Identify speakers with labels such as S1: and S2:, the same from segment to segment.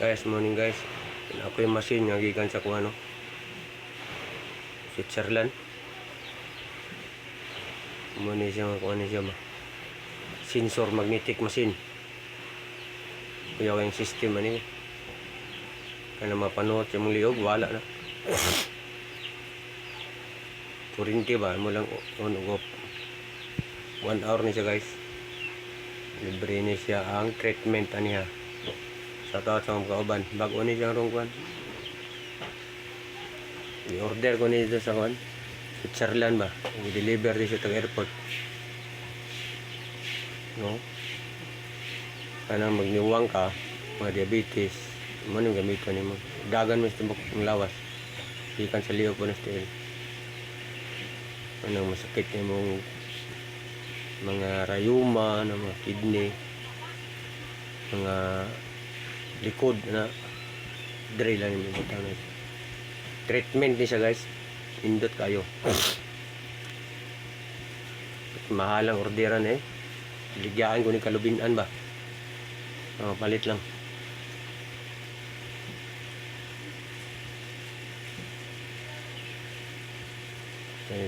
S1: Guys, morning guys. Ako yung machine nga gikan sa kuno. Switzerland. Muna siya kuno siya ba. Sensor magnetic machine. Kuya yung system ani. Kana mapanood sa mong liog wala na. Kurinti ba mo lang on off. 1 hour ni siya guys. Libre ni siya ang treatment aniya. Sa tawad sa mga kauban bago ni siyang rungkwan i-order ko ni dito sa kwan Switzerland ba i-deliver din siya tag airport no kanang magniwang ka mga diabetes mo nang gamiton nimo dagan mo sa ang lawas ikan sa liog po na stil anong masakit nimong mga rayuma ng mga kidney mga likod na dre lang yung butang na treatment ni siya guys indot kayo mahalang orderan ligyan ko ni kalubinan ba palit lang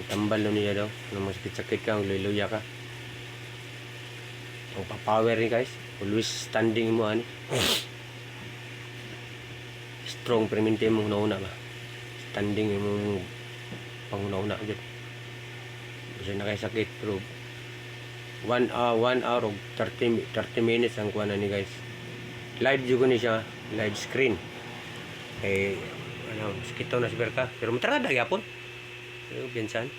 S1: tambal nun niya daw nung masakit-sakit ka luya ka ang papower ni guys always standing mo ani strong permente mo una ba standing mo panguna-una agad kasi nakasakit pero 1 hour of 30 minutes ang kuha na ni guys live juga ni siya live screen ano sakitaw na si Berka pero matrada yapon pero pinsan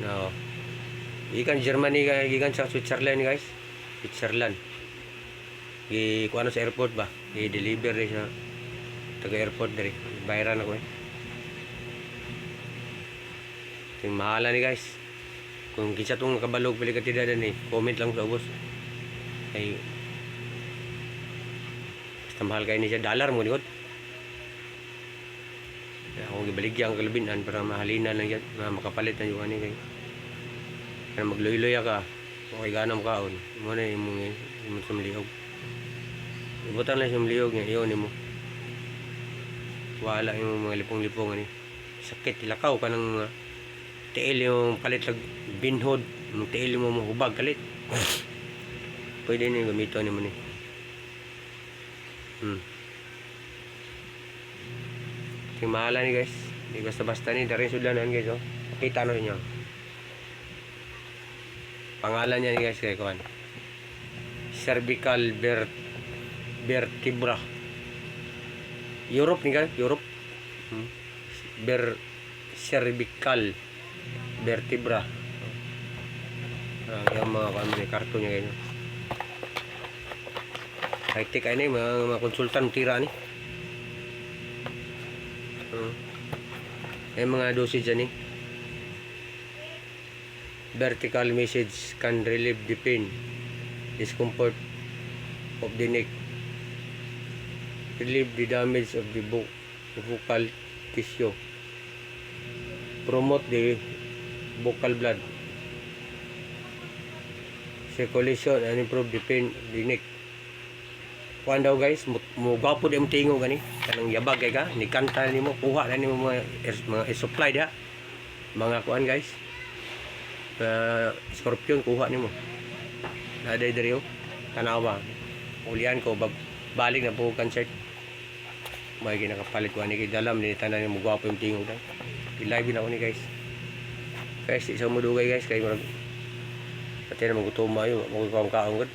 S1: no ikan Germany ikan sa Switzerland guys Switzerland kuano sa airport ba i-deliver rin sa taga airport diri bayaran ako ting mahala ni guys kung kinsa tong nakabalog pili ka tidadan comment lang sa ubos ay basta mahal kayo ni siya dollar mo nikot akong gibaligyan ang kalubinan para mahalina lang yan makapalit na yung ani kay kaya magloy-loy ka okay ganam kaon mo na yung sumliog ibutan lang siyang liog nga iyon mo wala yung mga lipong-lipong ani sakit ilakaw ka ng tiil yung palit lag binhod yung tiil mo mahubag kalit pwede na yung gamito ni mo ni yung mahala ni guys di basta-basta ni darin sudanan guys makita na niyo pangalan niya ni guys kay kuan cervical vertebra Europe ni guys Europe cervical vertebra yung mga kami karton niya ganyan high tech ay mga konsultan tira ni yung mga dosage ni vertical message can relieve the pain discomfort of the neck relieve the damage of the vocal tissue promote the vocal blood circulation and improve the pain of the neck kuan daw guys mo gwapo di mo tingo gani kanang yabag kay ka ni kanta nimo kuha na nimo mga supply dia mga kuan guys scorpion kuha nimo naday diri tanawa ulian ko balik na po concert may ginakapalit ko ani kay dalam ni tanan ni mugwapo yung tingog dai i-live na ko ni guys isa mo dugay guys kay pati na magutom mayo magkukaon gud